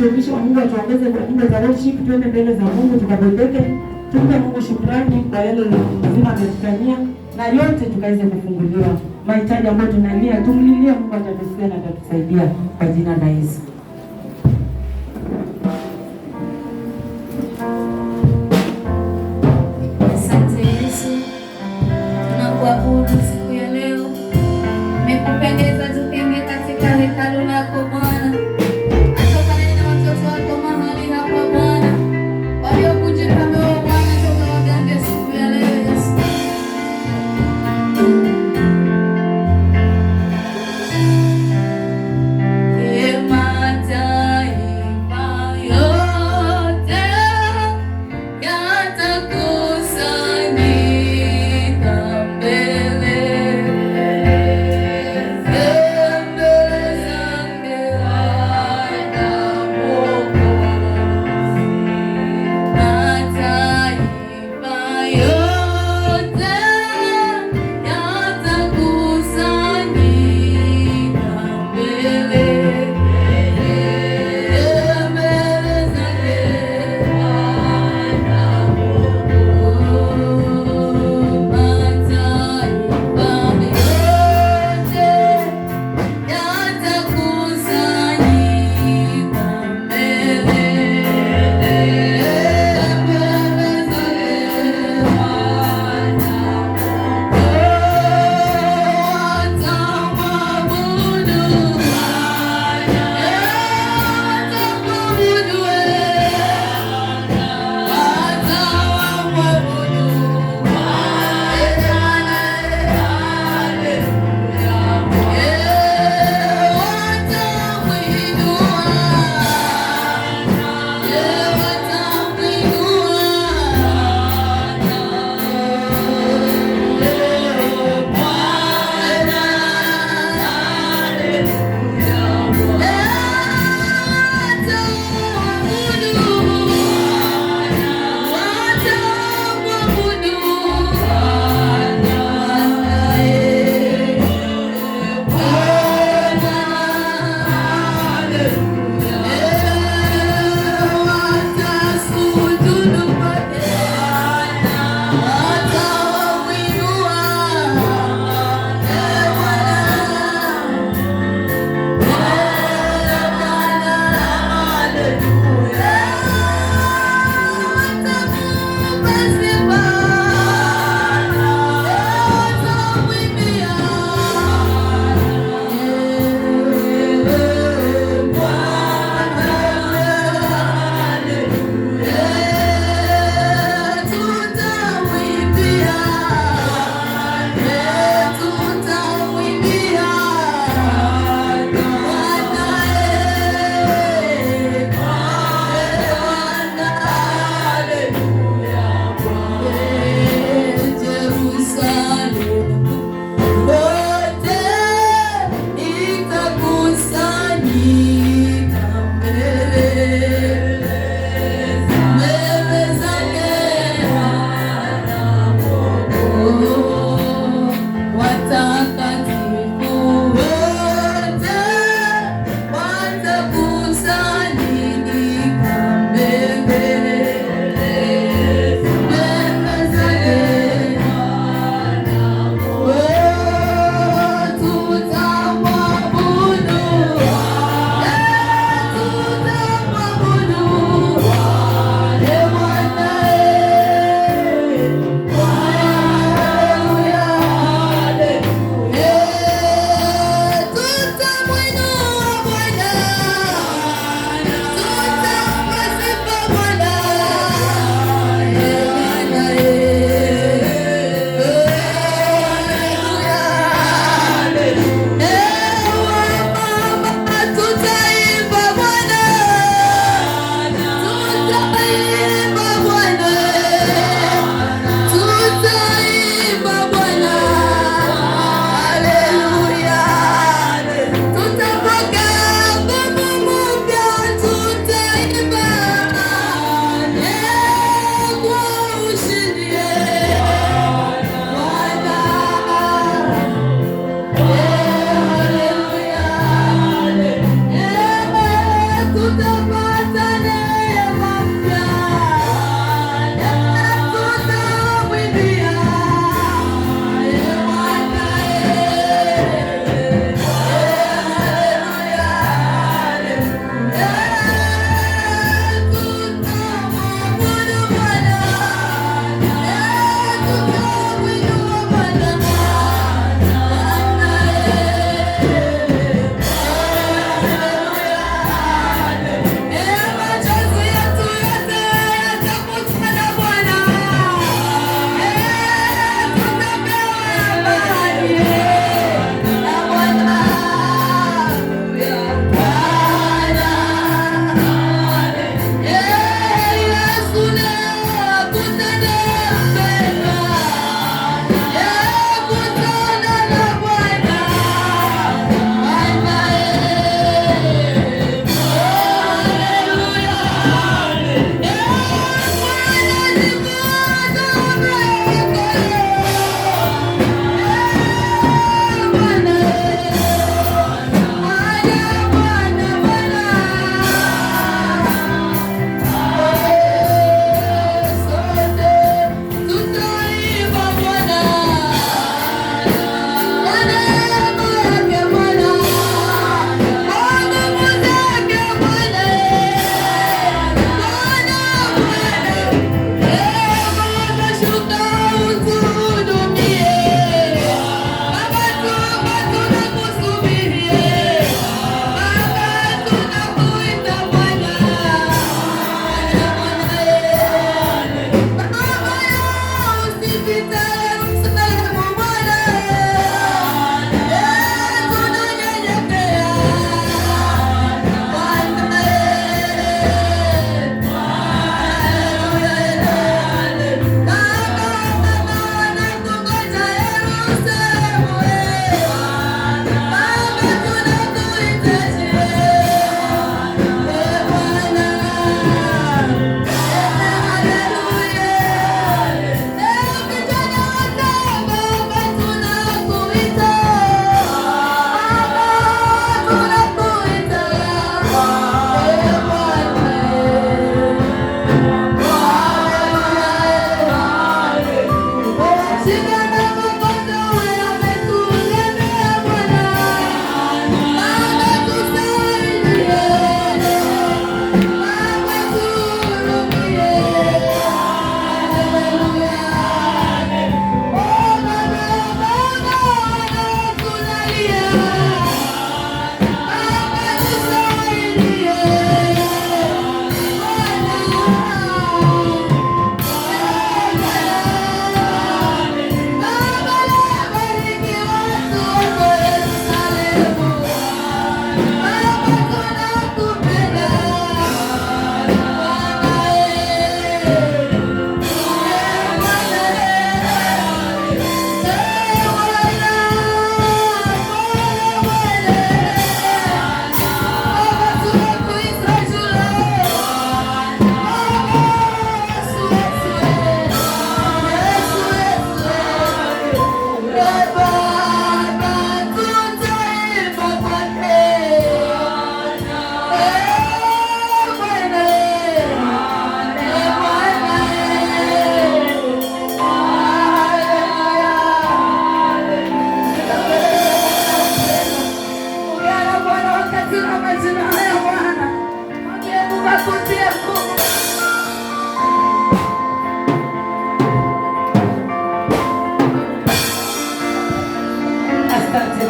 watumishi wa Mungu watuongeze kwa nyimbo za worship, tuende mbele za Mungu tukabebeke, tumpe Mungu shukrani kwa yale mzima ametufanyia, na yote tukaweze kufunguliwa. Mahitaji ambayo tunalia, tumlilie Mungu, atatusikia na atatusaidia kwa jina la Yesu. Asante Yesu, tunakuabudu siku ya leo. Umekupendeza tukenge katika hekalu lako Bwana. Atokane na watoto wako mahali hapa Bwana, waliokuja kama wewe Bwana, toka wagange siku ya leo Yesu. Ema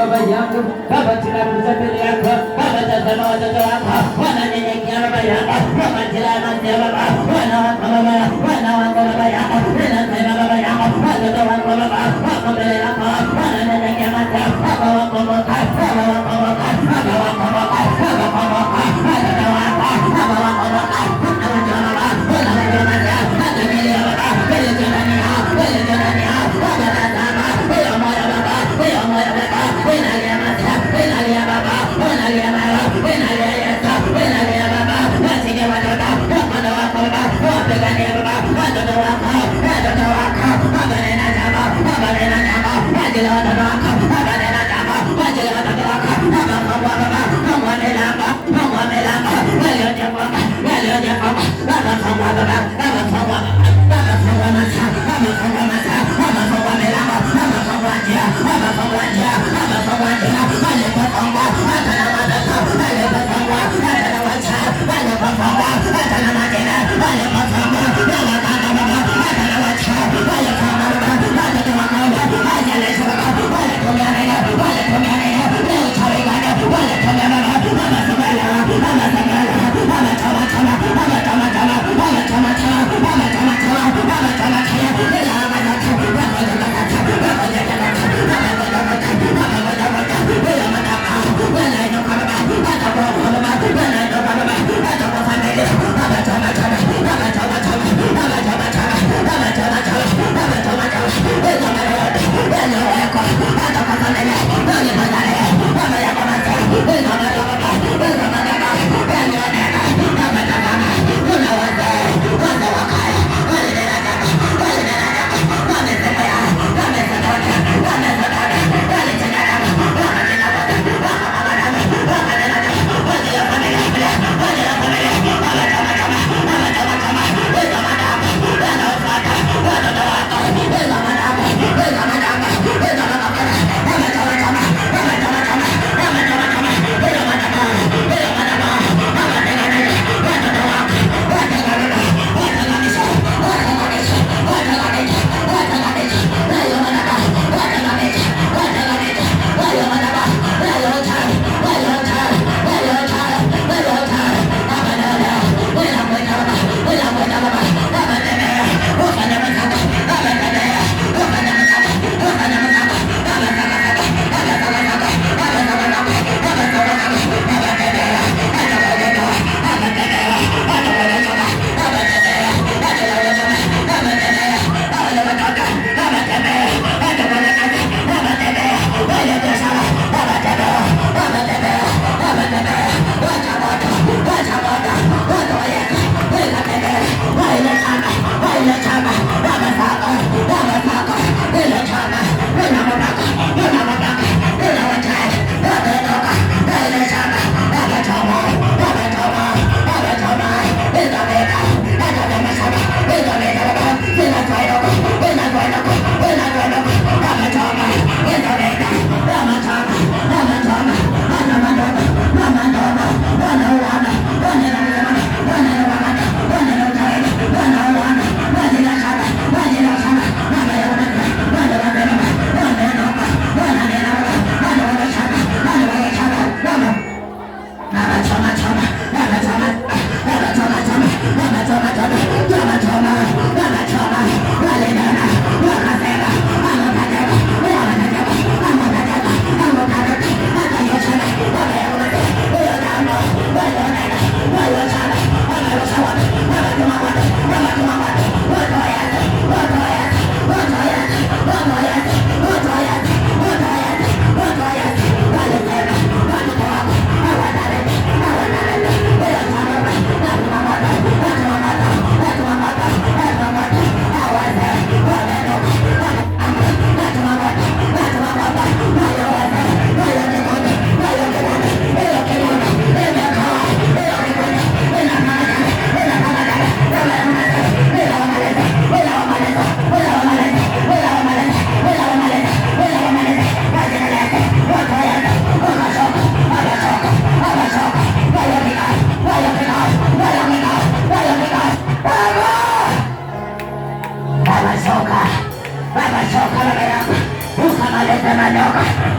baba yangu, Baba tunakuja mbele yako, Baba tazama watoto wako, wananyenyekea baba yangu, Baba tunakuja baba, wana wako baba, wana wako baba yangu, ninasema baba yangu, watoto wako baba, wako mbele yako, wananyenyekea mata, Baba wako moka, Baba wako moka, Baba wako moka, Baba wako moka, watoto wako, Baba wako moka, wanawajua baba, wanawajua mata, hata mbele ya baba, mbele tunani hao, mbele tunani hao, Baba tazama, huyo moyo baba, huyo moyo baba, inalia mata, inalia baba, inalia baba, inalia Yesu, inalia baba, wasige watoto, watoto wako baba, wapiganie baba, watoto wako, watoto wako, Baba nena jambo, Baba nena jambo, ajili watoto wako, Baba nena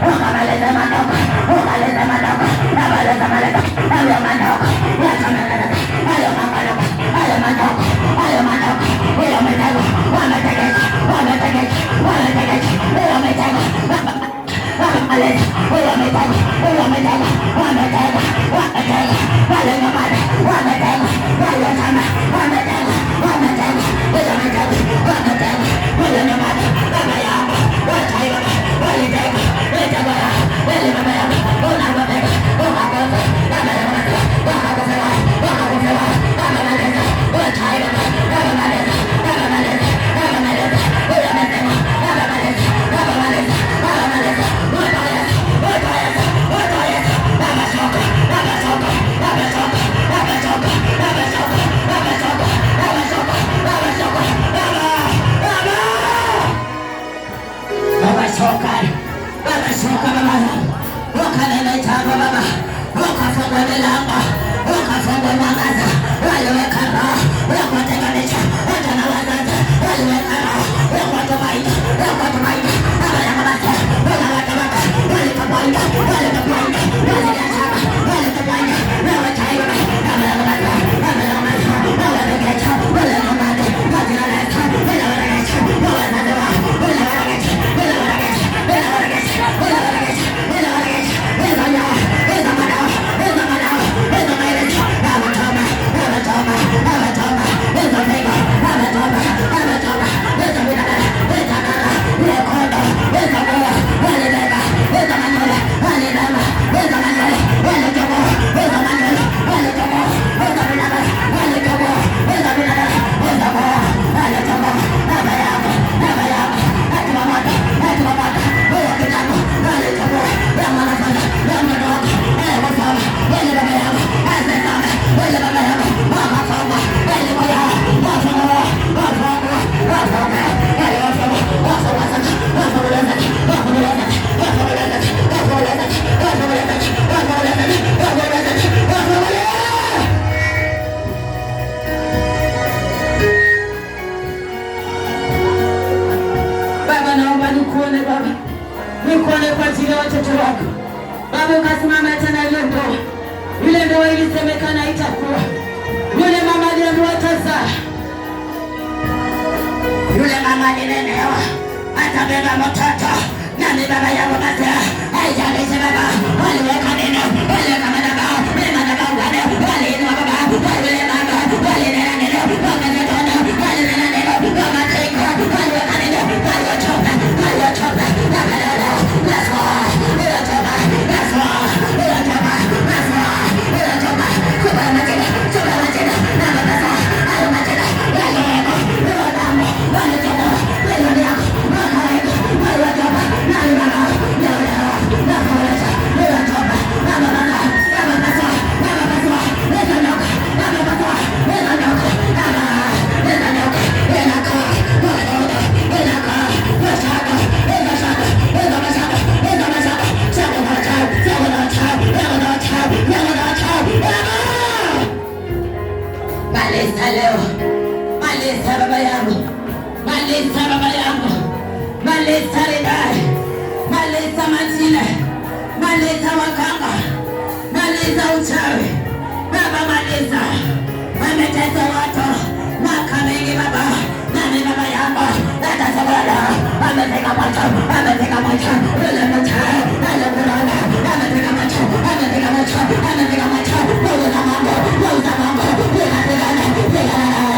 ukamalize mandogo, umalize mandogo, umalize mandogo, hayo mandogo, yatamaliza, hayo mandogo, hayo mandogo, hayo mandogo, hiyo mitego, wametegeka, wametegeka, wametegeka, hiyo mitego, wakamaliza, hiyo mitego, hiyo mitego, wametega, wametega, wale nyumbani, wametega, wale chama, wametega, wametega, hiyo mitego, wametega, wale nyumbani, baba yangu, wataiba, walitega, walitega, wale baba yangu, unawatega, unakosa, baba yangu, wakakosela, wakakosela, wakamaliza, wataiba, wakamaliza, wakamaliza, wakamaliza, huyo mitego, wakamaliza, wakamaliza, wakamaliza, watoyeza, watoyeza, watoyeza, wamechoka, wamechoka, wamechoka, wamechoka, wamechoka, wamechoka, wamechoka, wamechoka, wamechoka baba, wakalemetaga baba, wakafungwa milango, wakafungwa mwangaza, waliweka roho, wakutenganisha, hata na wazazi, waliweka roho, wakutumaini, wakutumaini, baba ya mabasa, wanawatamaka, walitumaini, walitumaini, waliachama, walitumaini, wawataiba, baba ya mabasa, baba ya mabasa, wawaregesha, walenumade, wajinaleta, wanawaregesha, wawazazi wao, wanawaregesha, wanawaregesha, wanawaregesha, wanawaregesha, wanawaregesha, wanawaregesha, nikuone kwa ajili ya watoto wako Baba, ukasimama tena ile ndoa. Yule ndoa ilisemekana itakuwa. Yule mama aliambiwa atazaa. Yule mama alinenewa atabeba mtoto. Nani baba yangu basi? Haijalishi baba, waliweka neno, waliweka madhabahu, madhabahu gani? Waliinua baba, wale mama, walinena neno, wakazatona, walinena neno, wakateka, waliweka neno, waliwachoka, waliwachoka, wakalala. That's why, waliwachoka, that's why, waliwachoka, that's why, waliwachoka, kuba majina, na baba, ayo majina, yaleko, waliwadamu, walichoka, waliwadamu, wakaeka, waliwachoka, nani baba, Malisa leo, malisa baba yangu, malisa baba yangu, malisa ridai, malisa majina, malisa wakanga, malisa uchawi, baba malisa, wametesa watu, mwaka mingi baba, nani baba yangu, dada sabada, wameteka moto, wameteka moto, ule moto, ule kurana, wameteka moto, wameteka moto, wameteka moto, ule na mambo, ule mambo, ule pigana, pigana,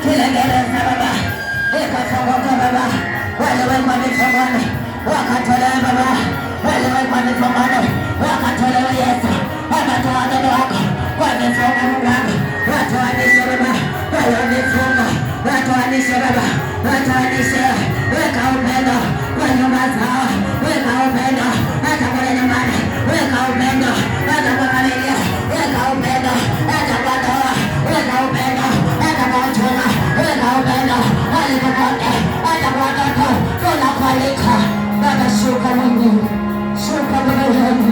kila gereza baba, ikafunguka baba, waliwekwa mifungoni, wakatolewa baba, waliwekwa mifungoni, wakatolewa Yesu, wakatoa watoto wako, wamefunga mlango, watoanishe baba, waliofunga, watoanishe baba, watoanishe, weka upendo kwa nyumba zao, weka upendo hata kwa nyumbani, weka upendo hata kwa familia, weka upendo hata kwa ndoa, weka upendo hata kwa uchumi, weka upendo hadi popote hata watoto tunakualika Baba, shuka mwenyewe, shuka Baba yangu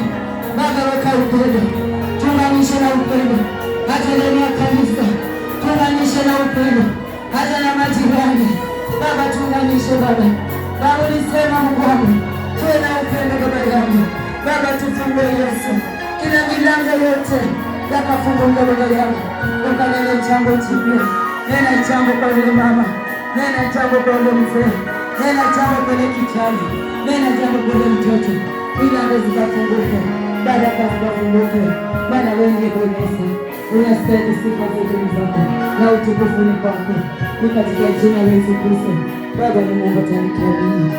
Baba, weka upendo, tuunganishe na upendo hata ndani ya kanisa, tuunganishe na upendo hata na majirani Baba, tuunganishe Baba. Baba ulisema Mungu wangu tuwe na upendo Baba yangu Baba, tufungue Yesu kila milango yote yakafunguka Baba yangu, ukanene jambo jipya, nena jambo kwa yule mama, nena jambo kwa yule mzee, nena jambo kwa yule kijana, nena jambo kwa yule mtoto, milango zikafunguke, baraka zikafunguke. Bwana wewe ndiye Yesu, unastahili sifa zote zako na utukufu ni kwako, ni katika jina la Yesu Kristo. Baba ni Mungu, tunakuamini.